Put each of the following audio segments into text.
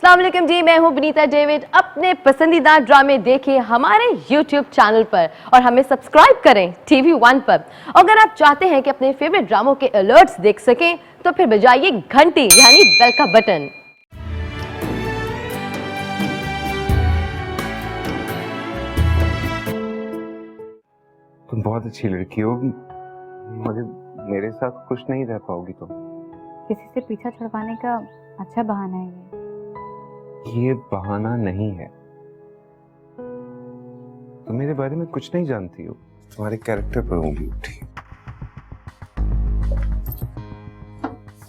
अस्सलाम वालेकुम जी, मैं हूं विनीता डेविड। अपने पसंदीदा ड्रामे देखिए हमारे YouTube चैनल पर और हमें सब्सक्राइब करें TV1 पर। अगर आप चाहते हैं कि अपने फेवरेट ड्रामों के अलर्ट्स देख सकें तो फिर बजाइए घंटी यानी बेल का बटन। तुम बहुत अच्छी लड़की हो, मगर मेरे साथ खुश नहीं रह पाओगी तुम। किसी से पीछा छुड़वाने का अच्छा बहाना है ये बहाना नहीं है। तुम मेरे बारे में कुछ नहीं जानती हो, तुम्हारे कैरेक्टर पर उंगली उठी।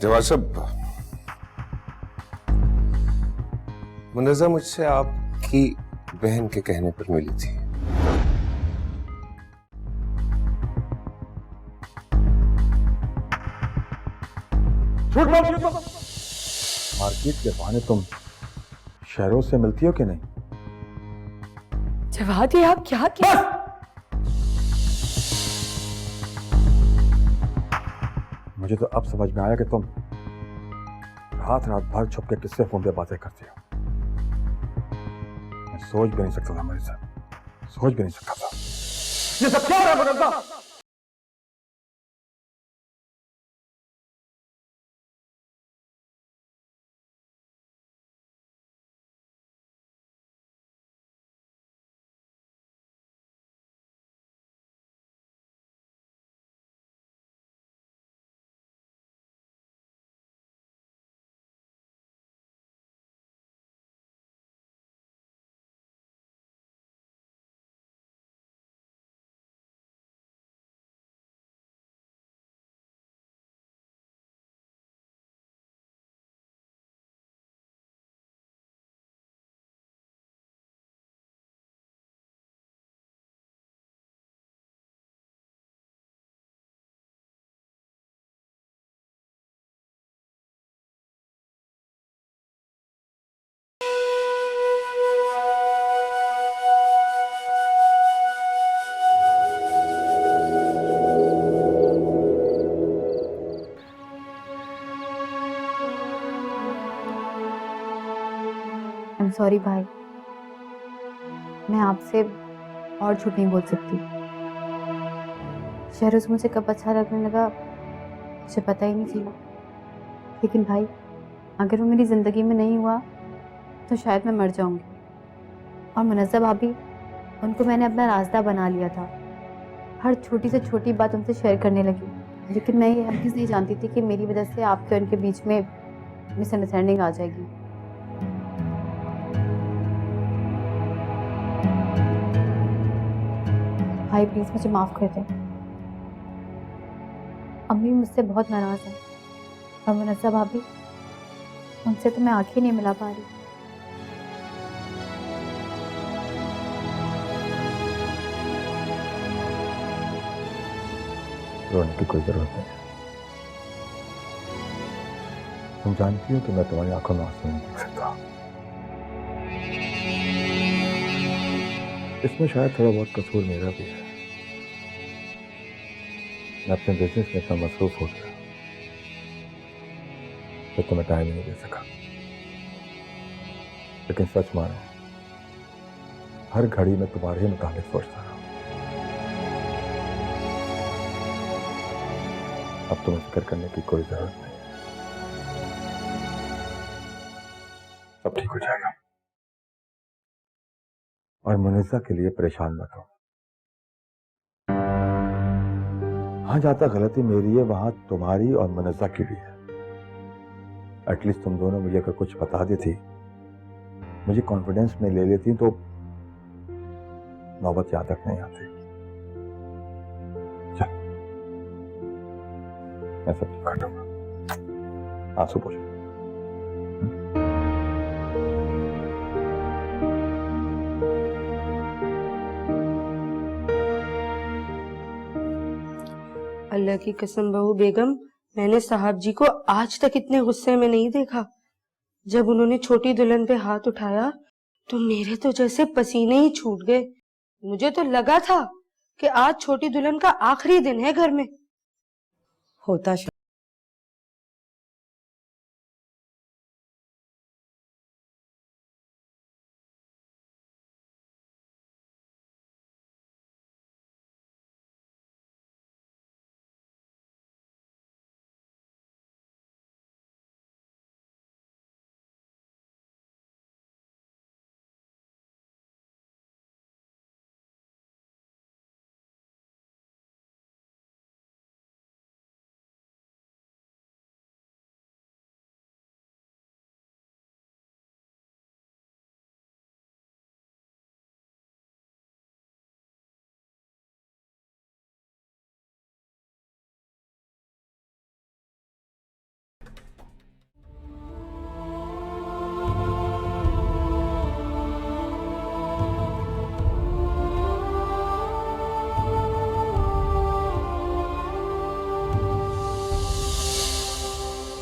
जवाब साहब, मुनज़्ज़ा मुझसे आपकी बहन के कहने पर मिली थी। मार्केट के बहाने तुम शहरों से मिलती हो कि नहीं? जवाब ये आप क्या किया? मुझे तो अब समझ में आया कि तुम रात रात भर छुप के किससे फोन पे बातें करती हो। मैं सोच भी नहीं सकता था मेरे साथ, सोच भी नहीं सकता था। ये सब क्या हो रहा है मुनज़्ज़ा? आई एम सॉरी भाई, मैं आपसे और झूठ नहीं बोल सकती। शहरों से मुझे कब अच्छा लगने लगा मुझे पता ही नहीं चला। लेकिन भाई, अगर वो मेरी ज़िंदगी में नहीं हुआ तो शायद मैं मर जाऊंगी। और मुनज़्ज़ा भाभी, उनको मैंने अपना रास्ता बना लिया था। हर छोटी से छोटी बात उनसे शेयर करने लगी। लेकिन मैं ये हरगिज़ नहीं जानती थी कि मेरी वजह से आपके और उनके बीच में मिसअंडरस्टैंडिंग आ जाएगी। भाई प्लीज़ मुझे माफ़ कर दें। अम्मी मुझसे बहुत नाराज़ है और मुनज़्ज़ा भाभी, उनसे तो मैं आंखें नहीं मिला पा रही। रोने की कोई जरूरत नहीं है। तुम जानती हो कि मैं तुम्हारी आंखों में आंसू नहीं देख सकता। इसमें शायद थोड़ा बहुत कसूर मेरा भी है। मैं अपने बिजनेस में इतना मसरूफ हो गया तो तुम्हें टाइम ही नहीं दे सका। लेकिन सच मानो, हर घड़ी में तुम्हारे ही मुताबिक सोचता रहा। अब तुम्हें फिक्र करने की कोई जरूरत नहीं, सब ठीक हो जाएगा। और मुनज़्ज़ा के लिए परेशान मत हो। हाँ, जहां तक गलती मेरी है वहां तुम्हारी और मुनज़्ज़ा की भी है। एटलीस्ट तुम दोनों मुझे अगर कुछ बता देती, मुझे कॉन्फिडेंस में ले लेती तो नौबत यहां तक नहीं आती। चल, मैं सब ठीक कर दूंगा। आंसू पोछो। अल्लाह की कसम बहू बेगम, मैंने साहब जी को आज तक इतने गुस्से में नहीं देखा। जब उन्होंने छोटी दुल्हन पे हाथ उठाया तो मेरे तो जैसे पसीने ही छूट गए। मुझे तो लगा था कि आज छोटी दुल्हन का आखिरी दिन है घर में। होता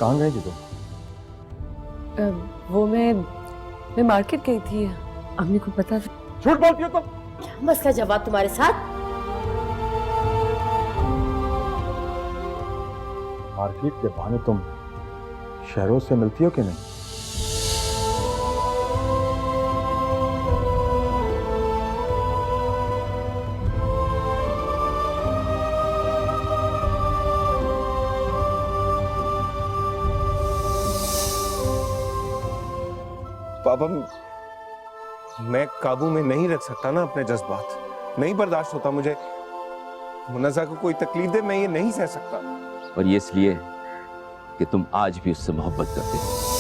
कहाँ गई थी तुम? वो मैं मार्केट गई थी, अम्मी को पता था। झूठ बोलती हो तुम। बस का जवाब तुम्हारे साथ। मार्केट के बहाने तुम शहरों से मिलती हो कि नहीं? पापा, मैं काबू में नहीं रख सकता ना अपने जज्बात, नहीं बर्दाश्त होता मुझे। मुन्नज़ा को कोई तकलीफ दे, मैं ये नहीं सह सकता। और ये इसलिए कि तुम आज भी उससे मोहब्बत करते हो।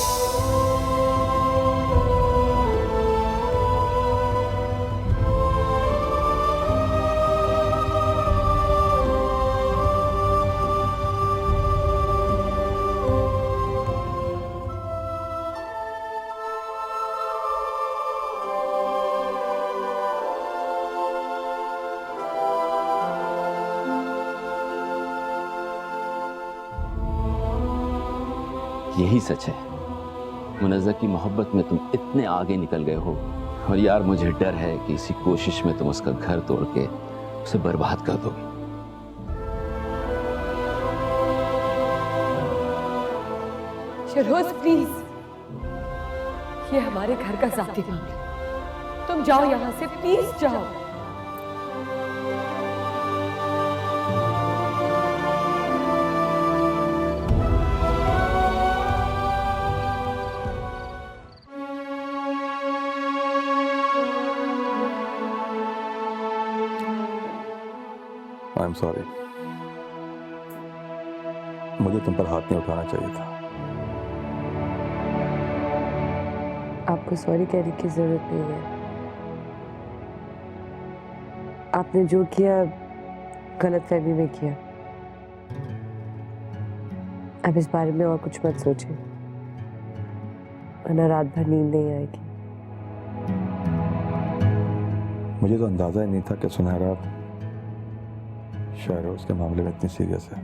यही सच है, मुनज़्ज़ा की मोहब्बत में तुम इतने आगे निकल गए हो। और यार मुझे डर है कि इसी कोशिश में तुम उसका घर तोड़ के उसे बर्बाद कर दोगे। शहरोज प्लीज, ये हमारे घर का जाती मामला, तुम जाओ यहाँ से, प्लीज जाओ। आई एम सॉरी, मुझे तुम पर हाथ नहीं उठाना चाहिए था। आपको सॉरी कहने की जरूरत नहीं है। आपने जो किया गलतफहमी में किया। अब इस बारे में और कुछ मत सोचें, वरना रात भर नींद नहीं आएगी। मुझे तो अंदाजा ही नहीं था कि सुनहरा शहरोज के मामले में इतनी सीरियस है।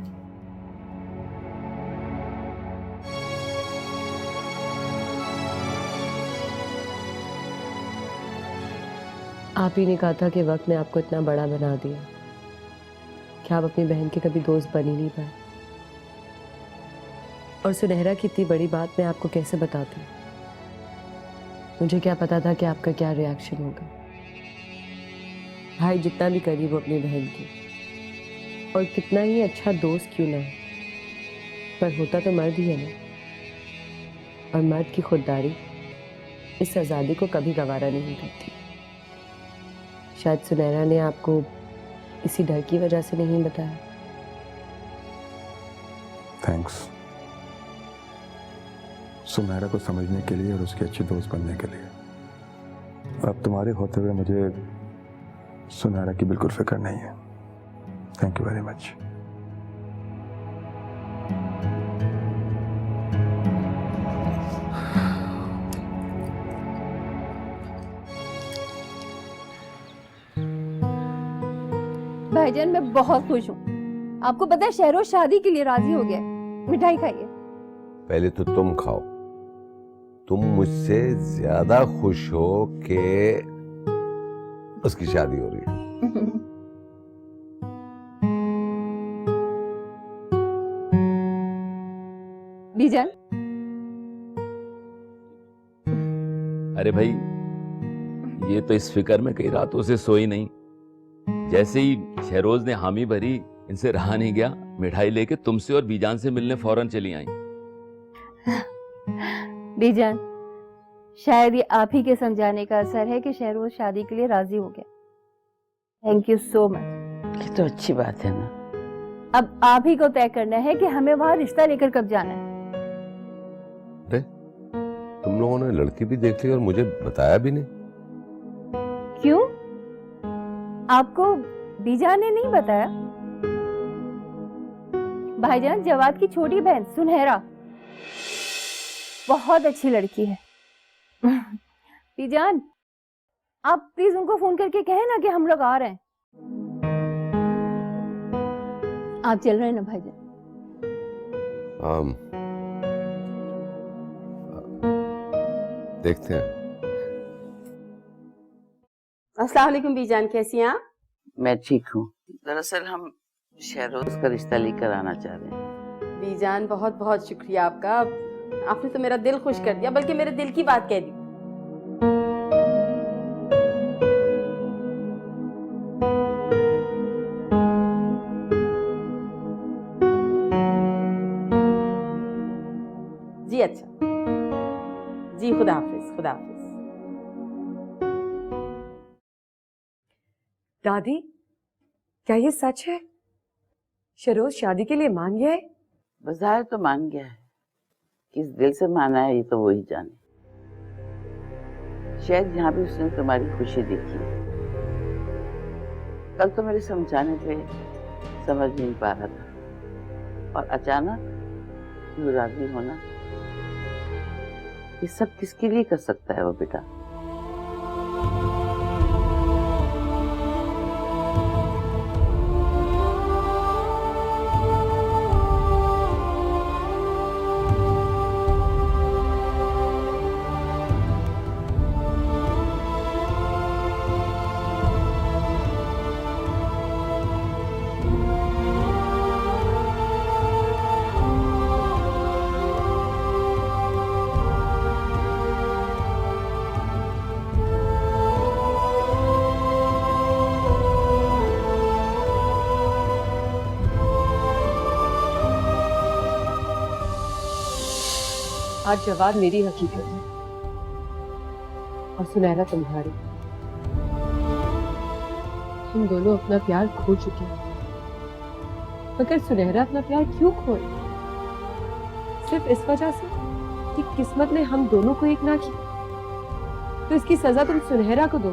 आप ही ने कहा था कि वक्त ने आपको इतना बड़ा बना दिया कि आप अपनी बहन के कभी दोस्त बन ही नहीं पाए। और सुनहरा की इतनी बड़ी बात मैं आपको कैसे बताती? मुझे क्या पता था कि आपका क्या रिएक्शन होगा। भाई जितना भी करीब हो अपनी बहन की, और कितना ही अच्छा दोस्त क्यों ना हो, पर होता तो मर्द ही है ना। और मर्द की खुददारी इस आज़ादी को कभी गवारा नहीं करती। शायद सुनहरा ने आपको इसी डर की वजह से नहीं बताया। थैंक्स सुनहरा को समझने के लिए और उसकी अच्छी दोस्त बनने के लिए। अब तुम्हारे होते हुए मुझे सुनहरा की बिल्कुल फिक्र नहीं है। Thank you very much. भाईजान मैं बहुत खुश हूँ। आपको पता है शहरोज शादी के लिए राजी हो गया। मिठाई खाइए। पहले तो तुम खाओ। तुम मुझसे ज्यादा खुश हो कि उसकी शादी हो रही है। बीजान, अरे भाई, ये तो इस फिक्र में कई रातों से सोई नहीं। जैसे ही शहरोज ने हामी भरी, इनसे रहा नहीं गया, मिठाई लेके तुमसे और बीजान से मिलने फौरन चली आई। बीजान, शायद ये आप ही के समझाने का असर है कि शहरोज शादी के लिए राजी हो गया। Thank you so much. ये तो अच्छी बात है ना। अब आप ही को तय करना है कि हमें वहां रिश्ता लेकर कब जाना है। अरे तुम लोगों ने लड़की भी देख ली और मुझे बताया भी नहीं। क्यों? आपको बीजान ने नहीं बताया? भाईजान, जवाद की छोटी बहन सुनहरा बहुत अच्छी लड़की है। बीजान, आप प्लीज उनको फोन करके कहें ना कि हम लोग आ रहे हैं। आप चल रहे हैं ना भाईजान? देखते हैं। अस्सलाम वालेकुम बीजान, कैसी हैं आप? मैं ठीक हूँ। दरअसल हम शहरोज का रिश्ता लेकर आना चाह रहे हैं। बीजान बहुत बहुत शुक्रिया आपका, आपने तो मेरा दिल खुश कर दिया, बल्कि मेरे दिल की बात कह दी। जी अच्छा जी, खुदा हाफिज, खुदा हाफिज। दादी, क्या ये सच है? शरोज शादी के लिए मान गया है? बाजार तो मान गया है, किस दिल से माना है ये तो वो ही जाने। शायद यहाँ भी उसने तुम्हारी खुशी देखी है। कल तो मेरे समझाने पे समझ नहीं पा रहा था, और अचानक क्यों राजी होना। ये सब किसके लिए कर सकता है वो बेटा? आज जवाब मेरी हकीकत है और सुनहरा तुम्हारी। हम दोनों अपना प्यार खो चुके हैं, मगर सुनहरा अपना प्यार क्यों खोए? सिर्फ इस वजह से कि किस्मत ने हम दोनों को एक ना किया। तो इसकी सजा तुम सुनहरा को दो।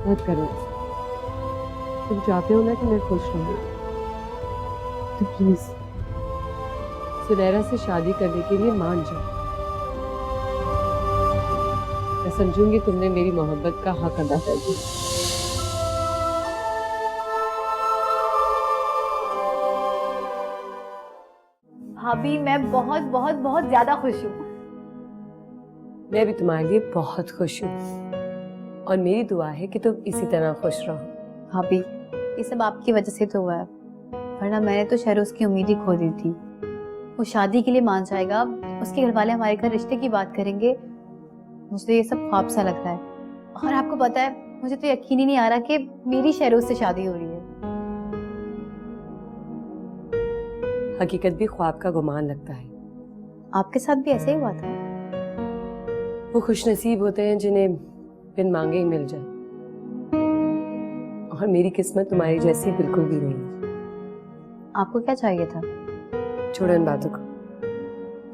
मत करो ऐसा। तुम चाहते हो ना कि मैं खुश रहूं, तो प्लीज सुनहरा से शादी करने के लिए मान जाओ। मैं समझूंगी तुमने मेरी मोहब्बत का हक अदा कर दिया। भाभी मैं बहुत बहुत बहुत ज्यादा खुश हूँ। मैं भी तुम्हारे लिए बहुत खुश हूँ और मेरी दुआ है कि तुम इसी तरह खुश रहो। भाभी ये सब आपकी वजह से तो हुआ है, वरना मैंने तो शहरोज की उम्मीद ही खो दी थी। वो शादी के लिए मान जाएगा, उसके घर वाले हमारे घर रिश्ते की बात करेंगे। मुझे ये सब ख्वाब सा लग रहा है, और आपको पता है मुझे तो यकीन ही नहीं आ रहा कि मेरी शहरोज से शादी हो रही है। हकीकत भी ख्वाब का गुमान लगता है। आपके साथ भी ऐसे ही हुआ था? वो खुशनसीब होते हैं जिन्हें बिन मांगे ही मिल जाए, और मेरी किस्मत तुम्हारी जैसी बिल्कुल भी नहीं है। आपको क्या चाहिए था? छोड़ो इन बातों को,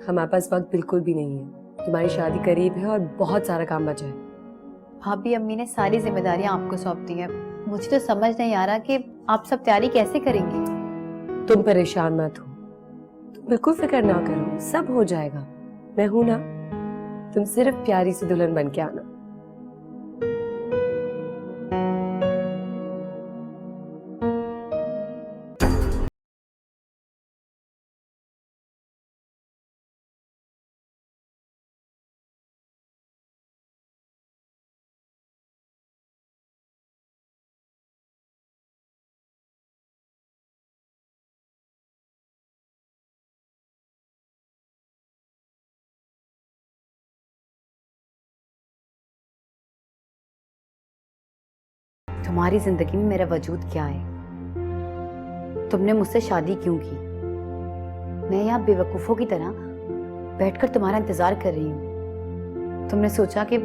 हमारे पास वक्त बिल्कुल भी नहीं है। तुम्हारी शादी करीब है और बहुत सारा काम बचा है। भाभी अम्मी ने सारी जिम्मेदारियां आपको सौंप दी हैं। मुझे तो समझ नहीं आ रहा कि आप सब तैयारी कैसे करेंगे। तुम परेशान मत हो, तुम बिल्कुल फिक्र ना करो, सब हो जाएगा। मैं हूं ना, तुम सिर्फ प्यारी सी दुल्हन बन के आना। तुम्हारी जिंदगी में मेरा वजूद क्या है? तुमने मुझसे शादी क्यों की? मैं यहाँ बेवकूफों की तरह बैठकर तुम्हारा इंतजार कर रही हूँ। तुमने सोचा कि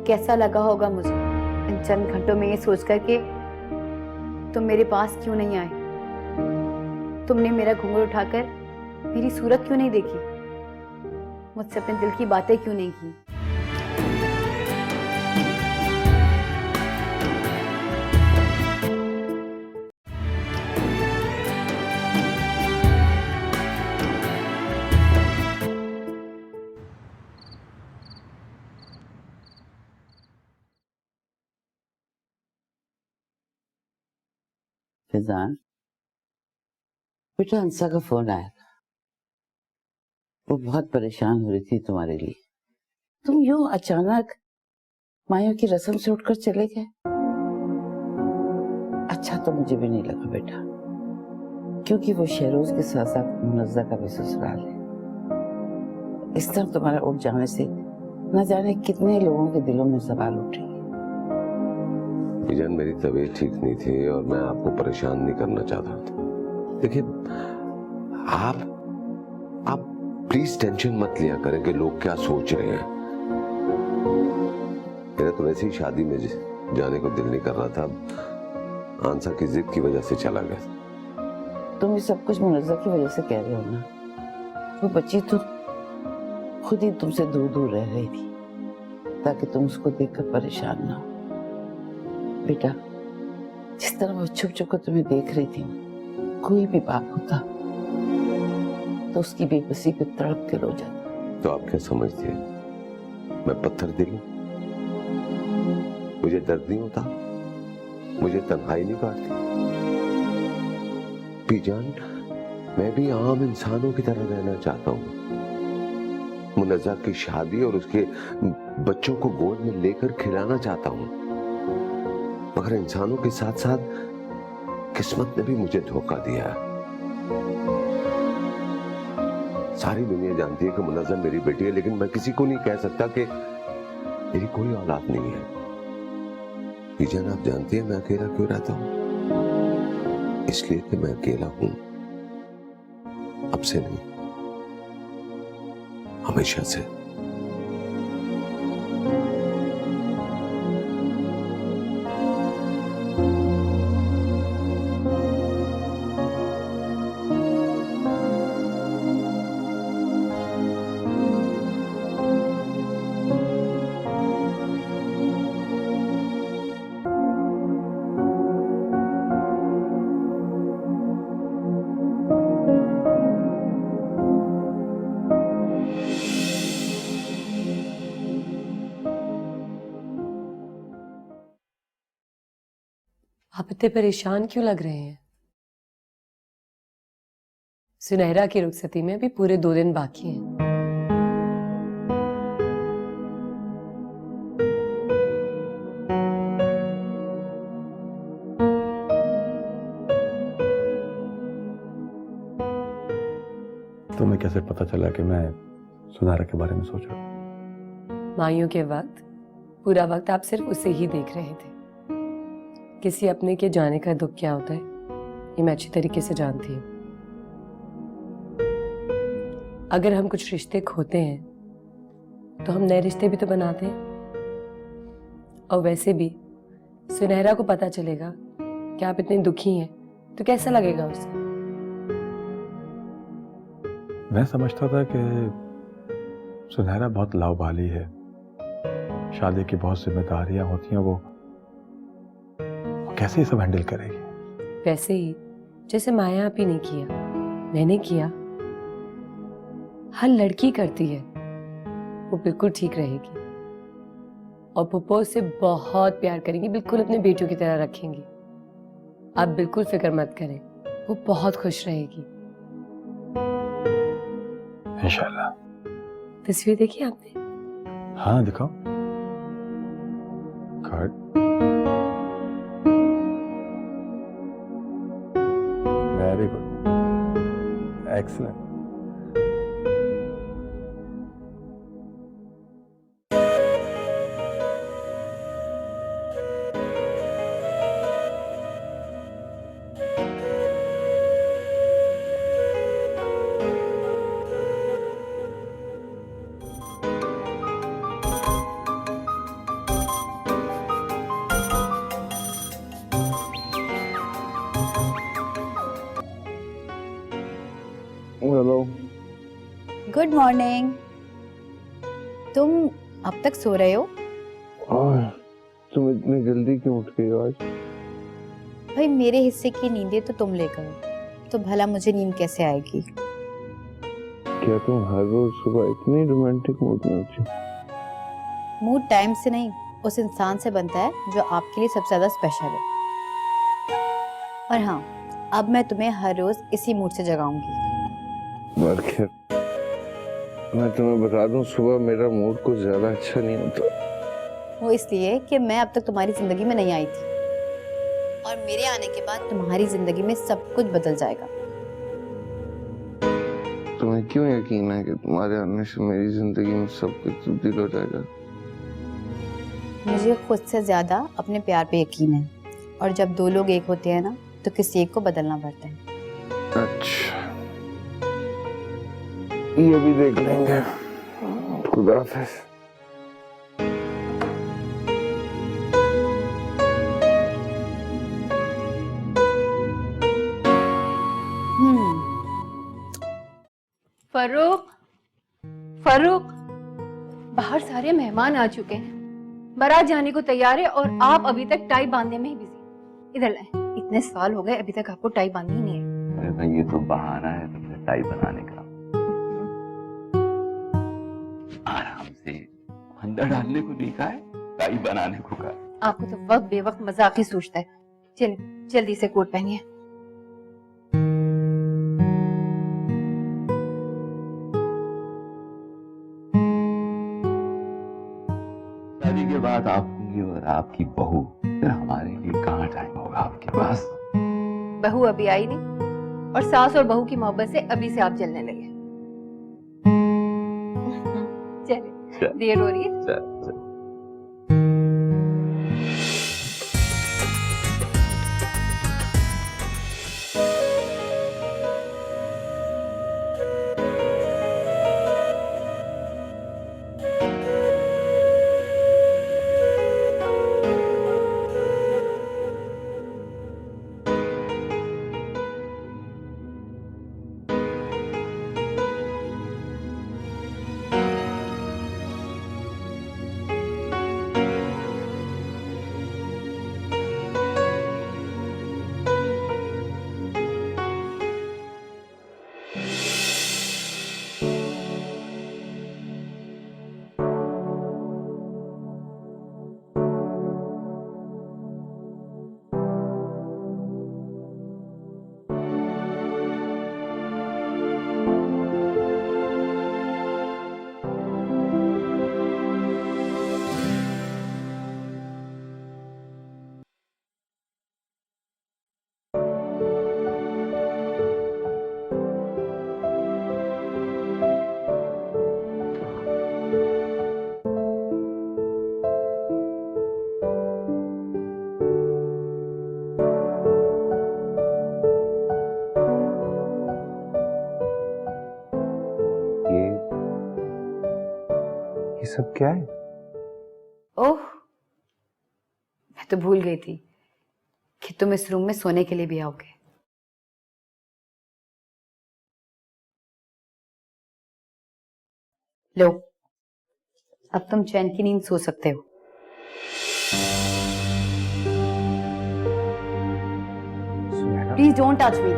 कैसा लगा होगा मुझे इन चंद घंटों में ये सोचकर कि तुम मेरे पास क्यों नहीं आए? तुमने मेरा घूंघट उठाकर मेरी सूरत क्यों नहीं देखी? मुझसे अपने दिल की बातें क्यों नहीं की? फिजान, बेटा अंसा का फोन आया था। वो बहुत परेशान हो रही थी तुम्हारे लिए। तुम यूं अचानक माया की रस्म से उठकर चले गए। अच्छा तो मुझे भी नहीं लगा बेटा, क्योंकि वो शहरोज के साथ साथ मुनज़्ज़ा का भी ससुराल है। इस तरह तुम्हारा उठ जाने से न जाने कितने लोगों के दिलों में सवाल उठेंगे। बीजान, मेरी तबीयत ठीक नहीं थी और मैं आपको परेशान नहीं करना चाहता था। देखिए, आप प्लीज टेंशन मत लिया करें कि लोग क्या सोच रहे हैं। मेरा तो वैसे ही शादी में जाने को दिल नहीं कर रहा था, आंसा की जिद की वजह से चला गया। तुम ये सब कुछ मुनज़्ज़ा की वजह से कह रहे हो ना? वो बच्ची तो खुद ही तुमसे दूर दूर रह रही थी ताकि तुम उसको देखकर परेशान ना हो। बेटा, जिस तरह वो छुप छुप कर तुम्हें देख रही थी ना, कोई भी बाप होता तो उसकी बेबसी पे तड़प के रो जाता। तो आप क्या समझती हैं, मैं पत्थर दिल हूं? मुझे दर्द नहीं होता? मुझे तन्हाई नहीं काटती? बीजान, मैं भी आम इंसानों की तरह रहना चाहता हूँ। मुनज़्ज़ा की शादी और उसके बच्चों को गोद में लेकर खिलाना चाहता हूँ, मगर इंसानों के साथ साथ किस्मत ने भी मुझे धोखा दिया है। सारी दुनिया जानती है कि मुनज़्ज़ा मेरी बेटी है, लेकिन मैं किसी को नहीं कह सकता कि मेरी कोई औलाद नहीं है। बीजान, आप जानती हैं मैं अकेला क्यों रहता हूं? इसलिए कि मैं अकेला हूं, अब से नहीं, हमेशा से। आप इतने परेशान क्यों लग रहे हैं? सुनहरा की रुखसती में अभी पूरे 2 दिन बाकी हैं। तुम्हें कैसे पता चला कि मैं सुनहरा के बारे में सोच रहा हूँ? माइयों के वक्त पूरा वक्त आप सिर्फ उसे ही देख रहे थे। किसी अपने के जाने का दुख क्या होता है ये मैं अच्छी तरीके से जानती हूँ। अगर हम कुछ रिश्ते खोते हैं तो हम नए रिश्ते भी तो बनाते हैं। और वैसे भी सुनहरा को पता चलेगा कि आप इतने दुखी हैं तो कैसा लगेगा उसे? मैं समझता था कि सुनहरा बहुत लाउबाली है, शादी की बहुत जिम्मेदारियां होती हैं, वो कैसे ये सब हैंडल करेगी? वैसे ही जैसे माया आपी ने किया, मैंने किया, हर लड़की करती है, वो बिल्कुल ठीक रहेगी। और पुप्पो उसे बहुत प्यार करेंगी, बिल्कुल अपने बेटियों की तरह रखेंगी। आप बिल्कुल फिक्र मत करें, वो बहुत खुश रहेगी इंशाल्लाह। तस्वीर देखी आपने? हाँ, दिखाओ। Good, very good, excellent. Hello. Good morning. तुम अब तक सो रहे हो? तुम इतनी जल्दी क्यों उठ गई हो आज? भाई मेरे हिस्से की नींदें तो तुम लेकर हो, तो भला मुझे नींद कैसे आएगी? क्या तुम हर रोज सुबह इतनी रोमांटिक मूड में उठी? मूड टाइम से नहीं, उस इंसान से बनता है जो आपके लिए सबसे ज्यादा स्पेशल है। और हाँ, अब मैं तुम्हें हर रोज इसी मूड से जगाऊंगी। मैं तुम्हें बता दूं, सुबह मेरा मूड कुछ ज्यादा अच्छा नहीं होता। वो इसलिए कि मैं अब तक तुम्हारी जिंदगी में नहीं आई थी, और मेरे आने के बाद तुम्हारी जिंदगी में सब कुछ बदल जाएगा। तुम्हें क्यों यकीन है कि तुम्हारे आने से मेरी जिंदगी में सब कुछ तब्दील हो जाएगा? मुझे खुद से ज्यादा अपने प्यार पे यकीन है, और जब दो लोग एक होते हैं ना, तो किसी एक को बदलना पड़ता है। अच्छा, ये भी देख लेंगे। खुदा हाफिज। फरूक, फरूक, बाहर सारे मेहमान आ चुके हैं, बारात जाने को तैयार है और आप अभी तक टाई बांधने में ही बिजी। इधर लाए, इतने साल हो गए अभी तक आपको टाई बांधनी ही नहीं है। अरे भाई ये तो बहाना है तुमने टाई बनाने का। आराम से अंदर डालने को नहीं कहा है, टाई बनाने को कहा। आपको तो वक्त बेवक्त मजाक ही सोचता है। चलिए जल्दी से कोट पहनिए। शादी के बाद आपकी और आपकी बहू, फिर हमारे लिए कहाँ टाइम होगा आपके पास? बहू अभी आई नहीं, और सास और बहू की मोहब्बत से अभी से आप जलने लगे। चलिए, देर हो रही है। चल। ये सब क्या है? ओह, मैं तो भूल गई थी कि तुम इस रूम में सोने के लिए भी आओगे। लो, अब तुम चैन की नींद सो सकते हो। Please don't touch me.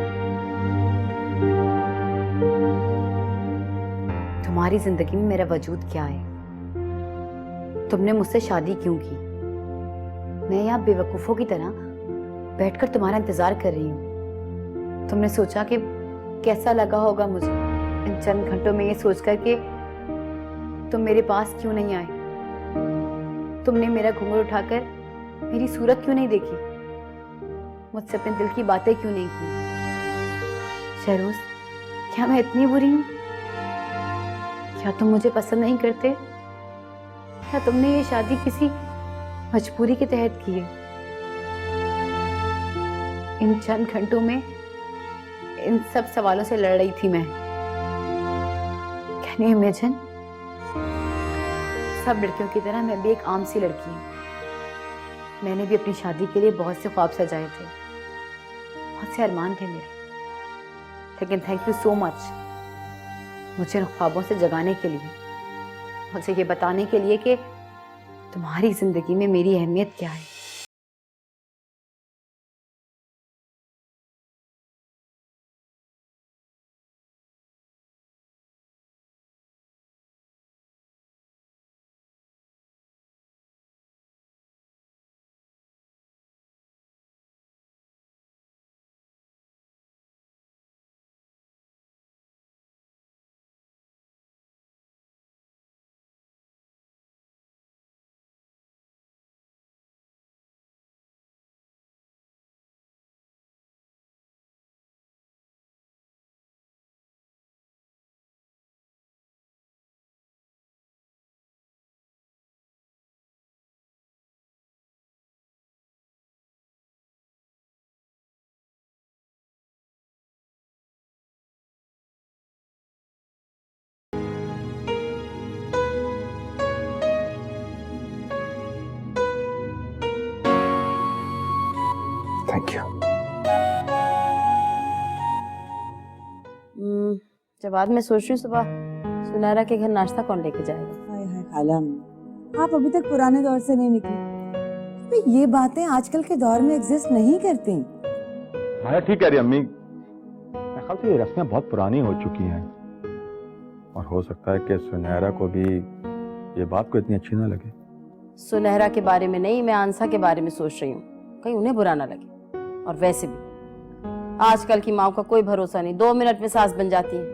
तुम्हारी जिंदगी में मेरा वजूद क्या है? तुमने मुझसे शादी क्यों की? मैं यहाँ बेवकूफों की तरह बैठकर तुम्हारा इंतजार कर रही हूँ। तुमने सोचा कि कैसा लगा होगा मुझे इन चंद घंटों में ये सोचकर कि तुम मेरे पास क्यों नहीं आए? तुमने मेरा घूंघट उठाकर मेरी सूरत क्यों नहीं देखी? मुझसे अपने दिल की बातें क्यों नहीं की? शहरोज, क्या मैं इतनी बुरी हूँ? क्या तुम मुझे पसंद नहीं करते? क्या तुमने ये शादी किसी मजबूरी के तहत की है? इन चंद घंटों में इन सब सवालों से लड़ रही थी मैं। Can you imagine? सब लड़कियों की तरह मैं भी एक आम सी लड़की हूँ। मैंने भी अपनी शादी के लिए बहुत से ख्वाब सजाए थे, बहुत से अरमान थे मेरे, लेकिन थैंक यू सो मच मुझे इन ख्वाबों से जगाने के लिए, मुझे ये बताने के लिए कि तुम्हारी जिंदगी में मेरी अहमियत क्या है। जवाब मैं सोच रही हूँ सुबह सुनहरा के घर नाश्ता कौन लेके जाएगा। हाय हाय खाला अम्मा, आप अभी तक पुराने दौर से नहीं निकली। अबे ये बातें आजकल के दौर में एग्जिस्ट नहीं करती। माया ठीक कह रही अम्मी, मेरे ख्याल से ये रस्में बहुत पुरानी हो चुकी हैं और हो सकता है कि सुनहरा को भी ये बात को इतनी अच्छी ना लगे। सुनहरा के बारे में नहीं, मैं आंसा के बारे में सोच रही हूँ, कहीं उन्हें बुरा ना लगे। और वैसे भी आजकल की माँ का कोई भरोसा नहीं, 2 मिनट में सास बन जाती है।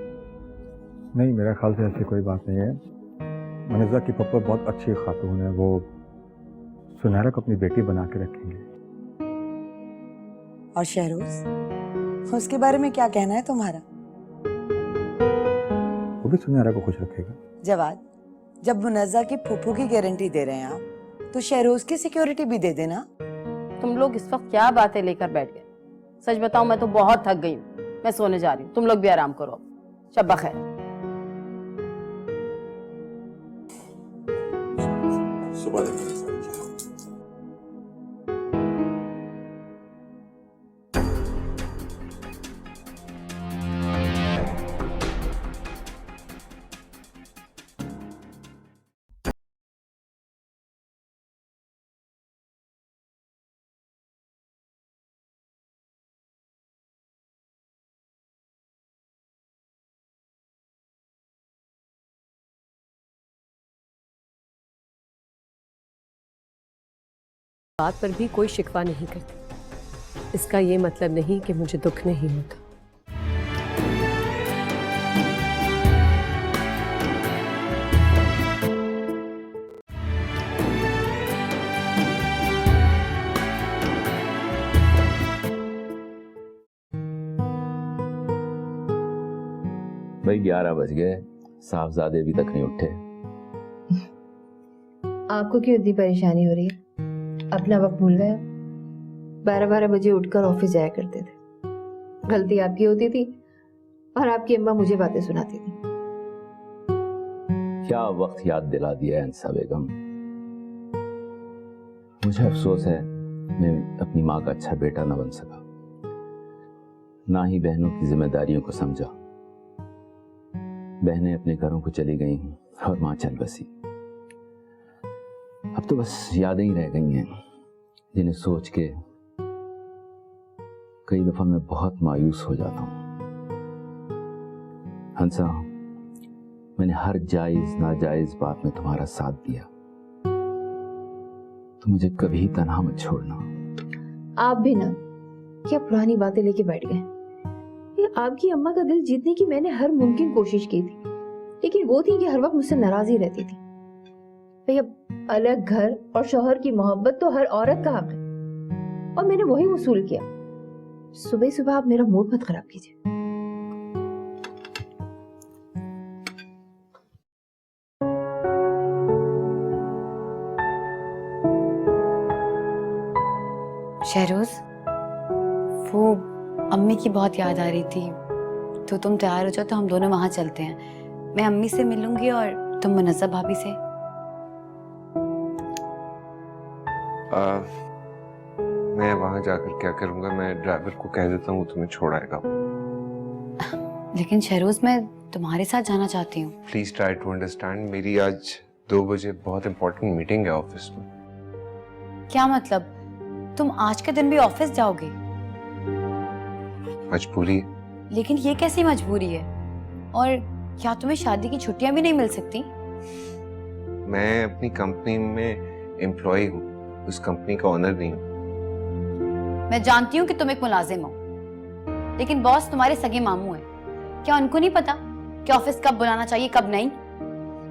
नहीं, मेरा ख्याल से ऐसी कोई बात नहीं है। मनजा की पप्पा बहुत अच्छी खातून है, वो सुनहरा को अपनी बेटी बना के रखेंगे। और शहरोज, उसके बारे में क्या कहना है तुम्हारा? वो भी सुनहरा को खुश रखेगा। जवाद, जब मुनज़्ज़ा की फूफू की गारंटी दे रहे हैं आप, तो शहरोज की सिक्योरिटी भी दे देना। तुम लोग इस वक्त क्या बातें लेकर बैठ गए? सच बताऊं, मैं तो बहुत थक गई हूँ, मैं सोने जा रही हूँ। तुम लोग भी आराम करो। शब्बा खैर। सुबह देखेंगे। बात पर भी कोई शिकवा नहीं करती। इसका ये मतलब नहीं कि मुझे दुख नहीं होता। भाई 11 बज गए, साहबजादे अभी तक नहीं उठे। आपको क्यों इतनी परेशानी हो रही है? अपना वक्त भूल गए? 12-12 बजे उठकर ऑफिस जाया करते थे। गलती आपकी होती थी और आपकी अम्मा मुझे बातें सुनाती थी। क्या वक्त याद दिला दिया है अंसा बेगम। मुझे अफसोस है मैं अपनी माँ का अच्छा बेटा न बन सका, ना ही बहनों की जिम्मेदारियों को समझा। बहनें अपने घरों को चली गई और माँ चल बसी। अब तो बस यादें ही रह गई हैं, जिन्हें सोच के कई दफा मैं बहुत मायूस हो जाता हूं। हंसा, मैंने हर जायज नाजायज बात में तुम्हारा साथ दिया, तो मुझे कभी तन्हा मत छोड़ना। आप भी ना क्या पुरानी बातें लेके बैठ गए? ये आपकी अम्मा का दिल जीतने की मैंने हर मुमकिन कोशिश की थी, लेकिन वो थी कि हर वक्त मुझसे नाराज ही रहती थी। भैया, अलग घर और शौहर की मोहब्बत तो हर औरत का हक है, और मैंने वही वसूल किया। सुबह सुबह आप मेरा मूड मत खराब कीजिए। शहरोज, वो अम्मी की बहुत याद आ रही थी, तो तुम तैयार हो जाओ तो हम दोनों वहां चलते हैं। मैं अम्मी से मिलूंगी और तुम मुनज़्ज़ा भाभी से। मैं वहां जाकर क्या करूंगा? मैं ड्राइवर को कह देता हूँ, तुम्हें छोड़ आएगा। लेकिन शहरोज, मैं तुम्हारे साथ जाना चाहती हूँ। Please try to understand. मेरी आज 2 बजे बहुत इंपॉर्टेंट मीटिंग है ऑफिस में। क्या मतलब? तुम आज के दिन भी ऑफिस जाओगे? मजबूरी है। लेकिन ये कैसी मजबूरी है? और क्या तुम्हें शादी की छुट्टियां भी नहीं मिल सकती? मैं अपनी कंपनी में एम्प्लॉय हूँ, उस कंपनी का ओनर नहीं हूँ। मैं जानती हूँ कि तुम एक मुलाजिम हो, लेकिन बॉस तुम्हारे सगे मामू हैं। क्या उनको नहीं पता कि ऑफिस कब बुलाना चाहिए कब नहीं?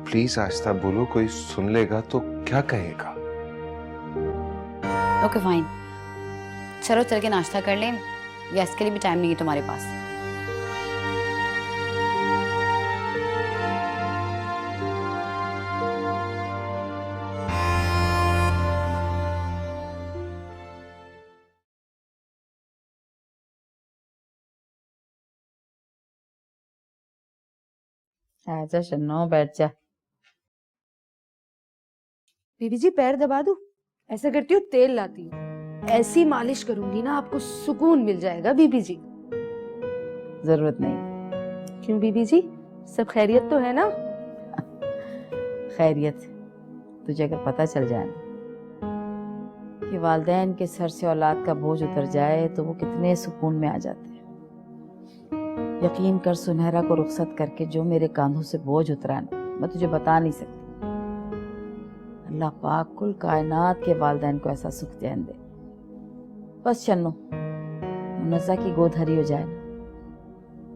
प्लीज आस्था बोलो, कोई सुन लेगा तो क्या कहेगा? ओके फाइन, चलो चल के नाश्ता कर लें, गैस के लिए भी टाइम नहीं है तुम्हारे पास। आजा शन्नो, बैठ जा। बीबी जी, पैर दबा दूं? ऐसा करती हूँ, तेल लाती हूँ, ऐसी मालिश करूंगी ना आपको सुकून मिल जाएगा। बीबी जी, जरूरत नहीं। क्यों बीबी जी, सब खैरियत तो है ना? खैरियत। तुझे अगर पता चल जाए ना कि वालिदैन के सर से औलाद का बोझ उतर जाए तो वो कितने सुकून में आ जाते हैं। यकीन कर, सुनहरा को रुखसत करके जो मेरे कांधों से बोझ उतरा ना, मैं तुझे बता नहीं सकती। अल्लाह पाक कुल कायनात के वालिदैन को ऐसा सुख चैन दे। बस चन्नो मुनज़्ज़ा की गोद हरी हो जाए ना,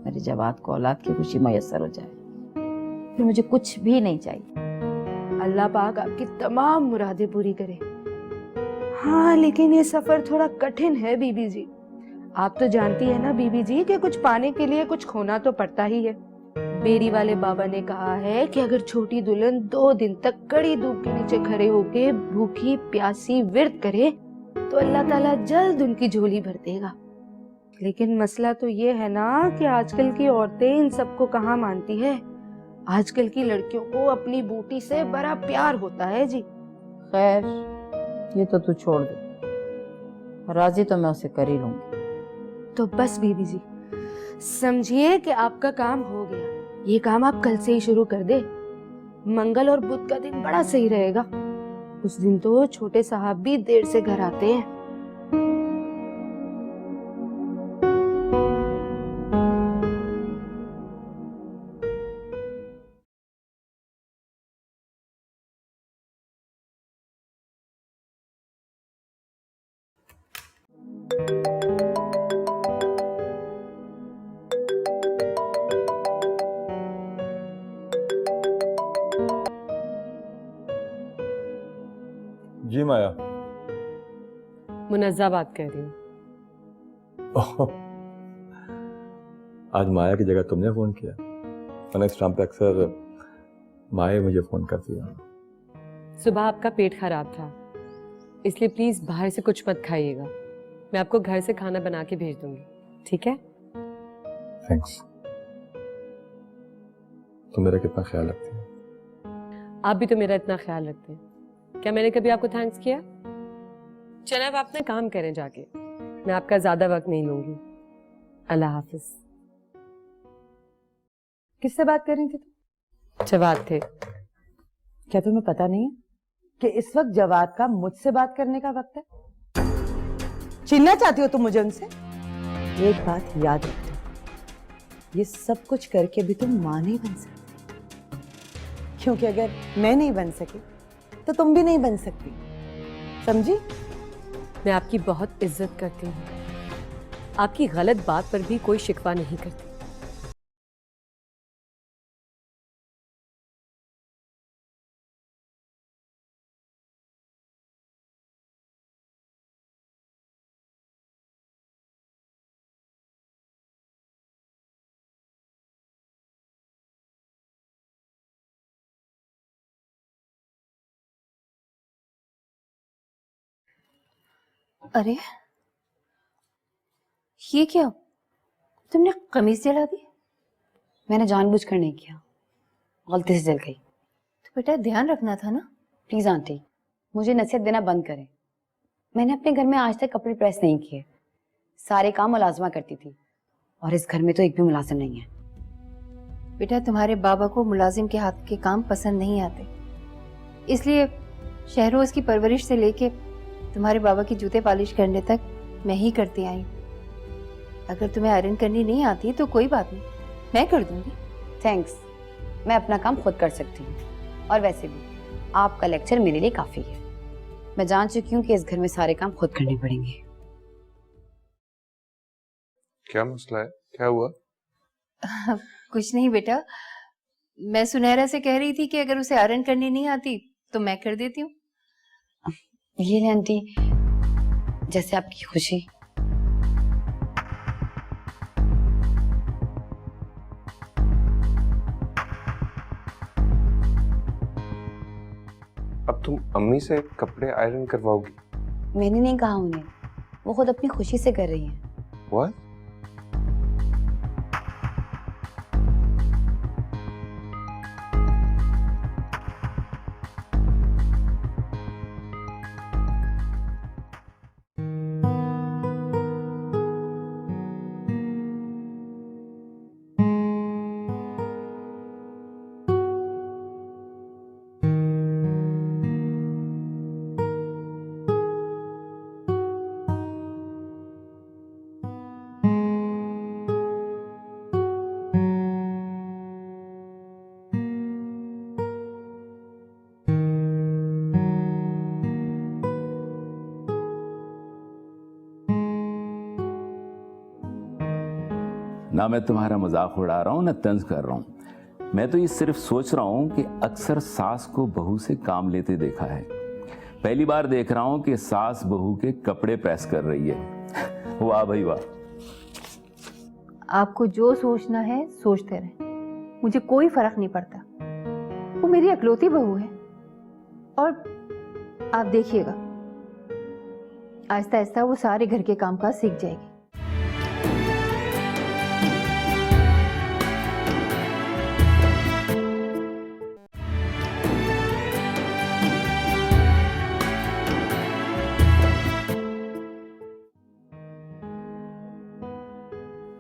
मेरे जवाद को औलाद की खुशी मैसर हो जाए, फिर मुझे कुछ भी नहीं चाहिए। अल्लाह पाक आपकी तमाम मुरादें पूरी करे। हाँ, लेकिन ये सफर थोड़ा कठिन है बीबी जी। आप तो जानती है ना बीबी जी कि कुछ पाने के लिए कुछ खोना तो पड़ता ही है। बेरी वाले बाबा ने कहा है कि अगर छोटी दुल्हन 2 दिन तक कड़ी धूप के नीचे खड़े होके भूखी प्यासी विरत करे तो अल्लाह ताला जल्द उनकी झोली भर देगा। लेकिन मसला तो ये है ना कि आजकल की औरतें इन सबको कहाँ मानती है। आजकल की लड़कियों को अपनी बूटी से बड़ा प्यार होता है जी। खैर, ये तो तू छोड़ दे, राजी तो मैं उसे कर ही लूंगी। तो बस बीबी जी, समझिए कि आपका काम हो गया। ये काम आप कल से ही शुरू कर दे। मंगल और बुध का दिन बड़ा सही रहेगा। उस दिन तो छोटे साहब भी देर से घर आते हैं। जी माया। मुनज़्ज़ा बात कर रही हूँ। ओह, आज माया की जगह तुमने फोन किया। वरना इस टाइम पे अक्सर माया मुझे फोन करती है। सुबह आपका पेट खराब था, इसलिए प्लीज बाहर से कुछ मत खाइएगा। मैं आपको घर से खाना बना के भेज दूंगी, ठीक है? थैंक्स। तुम मेरा कितना ख्याल रखती है। आप भी तो मेरा इतना ख्याल रखते हैं। क्या मैंने कभी आपको थैंक्स किया? चलो अब आप अपना काम करें जाके, मैं आपका ज्यादा वक्त नहीं लूंगी। अल्लाह हाफिज। किससे बात कर रही थी तुम? जवाब थे। क्या तुम्हें पता नहीं है कि इस वक्त जवाद का मुझसे बात करने का वक्त है? छीनना चाहती हो तुम मुझे उनसे? एक बात याद रखना, ये सब कुछ करके भी तुम मां नहीं बन सकती, क्योंकि अगर मैं नहीं बन सकी तो तुम भी नहीं बन सकती, समझी? मैं आपकी बहुत इज्जत करती हूँ, आपकी गलत बात पर भी कोई शिकवा नहीं करती। अरे ये क्या, तुमने कमीज जला दी? मैंने जानबूझकर नहीं किया, गलती से जल गई। तो बेटा ध्यान रखना था ना। प्लीज आंटी, मुझे नसीहत देना बंद करें। मैंने अपने घर में आज तक कपड़े प्रेस नहीं किए, सारे काम मुलाजमा करती थी, और इस घर में तो एक भी मुलाजिम नहीं है। बेटा तुम्हारे बाबा को मुलाजिम के हाथ के काम पसंद नहीं आते, इसलिए शहरोज की परवरिश से लेके तुम्हारे बाबा की जूते पॉलिश करने तक मैं ही करती आई। अगर तुम्हें आयरन करनी नहीं आती तो कोई बात नहीं, मैं कर दूंगी। थैंक्स, मैं अपना काम खुद कर सकती हूँ, और वैसे भी आपका लेक्चर मेरे लिए काफी है। मैं जान चुकी हूँ कि इस घर में सारे काम खुद करने पड़ेंगे। क्या मसला है, क्या हुआ? कुछ नहीं बेटा, मैं सुनहरा से कह रही थी कि अगर उसे आयरन करनी नहीं आती तो मैं कर देती हूँ। ये ले आंटी, जैसे आपकी खुशी। अब तुम अम्मी से कपड़े आयरन करवाओगी? मैंने नहीं कहा उन्हें, वो खुद अपनी खुशी से कर रही हैं। What? ना मैं तुम्हारा मजाक उड़ा रहा हूँ ना तंज कर रहा हूँ। मैं तो ये सिर्फ सोच रहा हूँ कि अक्सर सास को बहू से काम लेते देखा है। पहली बार देख रहा हूँ कि सास बहू के कपड़े प्रेस कर रही है। वाह भाई वाह। आपको जो सोचना है सोचते रहे, मुझे कोई फर्क नहीं पड़ता। वो मेरी अकलौती बहू है और आप देखिएगा आहिस्ता आहिस्ता वो सारे घर के कामकाज सीख जाएगी।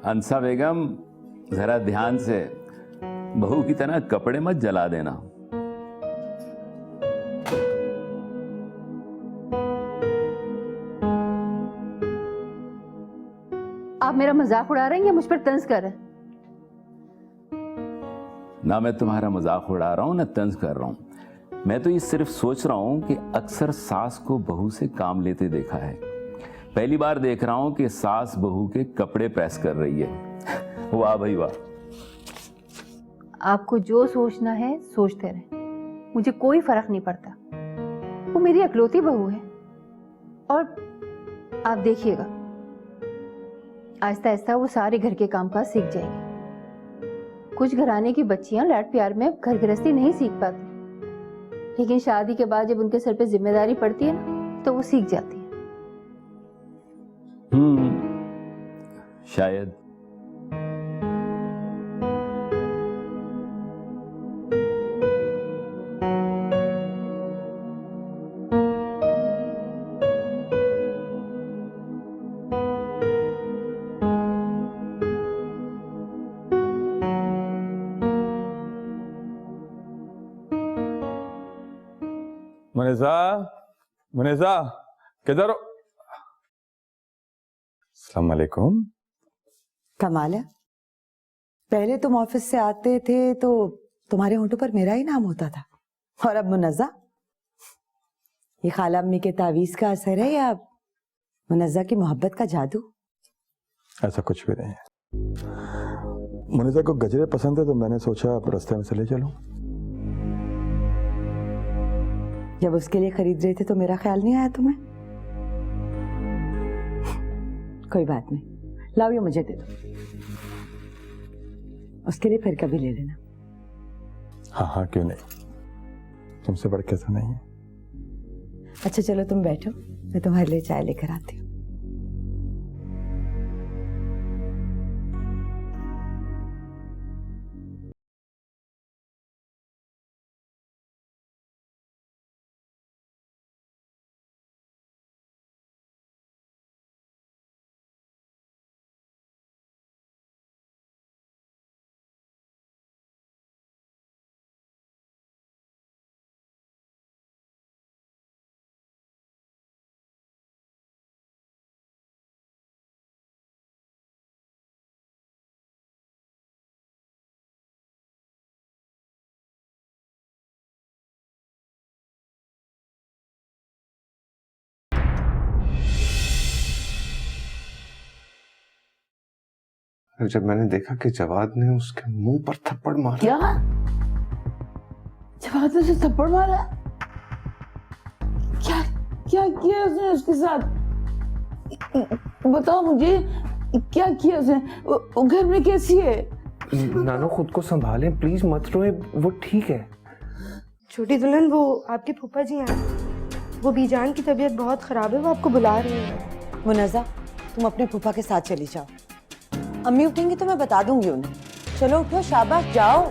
हंसा बेगम, जरा ध्यान से, बहू की तरह कपड़े मत जला देना। आप मेरा मजाक उड़ा रहे हैं या मुझ पर तंज कर रहे हैं? ना मैं तुम्हारा मजाक उड़ा रहा हूँ ना तंज कर रहा हूँ। मैं तो ये सिर्फ सोच रहा हूँ कि अक्सर सास को बहू से काम लेते देखा है। पहली बार देख रहा हूँ कि सास बहू के कपड़े प्रेस कर रही है। वाह भाई वाह। आपको जो सोचना है सोचते रहे, मुझे कोई फर्क नहीं पड़ता। वो मेरी अकलौती बहू है और आप देखिएगा आहिस्ता आहिस्ता वो सारे घर के कामकाज सीख जाएगी। कुछ घराने की बच्चियां लाड प्यार में घर गृहस्थी नहीं सीख पाती, लेकिन शादी के बाद जब उनके सर पे जिम्मेदारी पड़ती है ना तो वो सीख जाती है। शायद। मुनीसा, मुनीसा, किधर हो? अस्सलाम वालेकुम। कमाल है, पहले तुम ऑफिस से आते थे तो तुम्हारे होंठों पर मेरा ही नाम होता था, और अब मुनज़्ज़ा। ये खाला अम्मी के तावीज का असर है या मुनज़्ज़ा की मोहब्बत का जादू? ऐसा कुछ भी नहीं है। मुनीसा को गजरे पसंद है तो मैंने सोचा रास्ते में से ले चलूं। जब उसके लिए खरीद रहे थे तो मेरा ख्याल नहीं आया तुम्हें? कोई बात नहीं, लाओ ये मुझे दे दो, उसके लिए फिर कभी ले लेना। हाँ हाँ क्यों नहीं, तुमसे बढ़ के ऐसा नहीं है। अच्छा चलो तुम बैठो, मैं तुम्हारे लिए चाय लेकर आती हूँ। जब मैंने देखा कि जवाद ने उसके मुंह पर थप्पड़ मारा। क्या? जवाद ने उसे थप्पड़ मारा? क्या क्या किया उसने उसके साथ? बताओ मुझे, क्या किया उसने? वो घर में कैसी है? नानो खुद को संभालें प्लीज, मत रोए, वो ठीक है। छोटी दुल्हन, वो आपके फूफा जी हैं, वो बीजान की तबीयत बहुत खराब है, वो आपको बुला रहे हैं। मुनज़्ज़ा, तुम अपने फूफा के साथ चली जाओ, अम्मी उठेंगी तो मैं बता दूंगी उन्हें। चलो उठो, शाबाश, जाओ।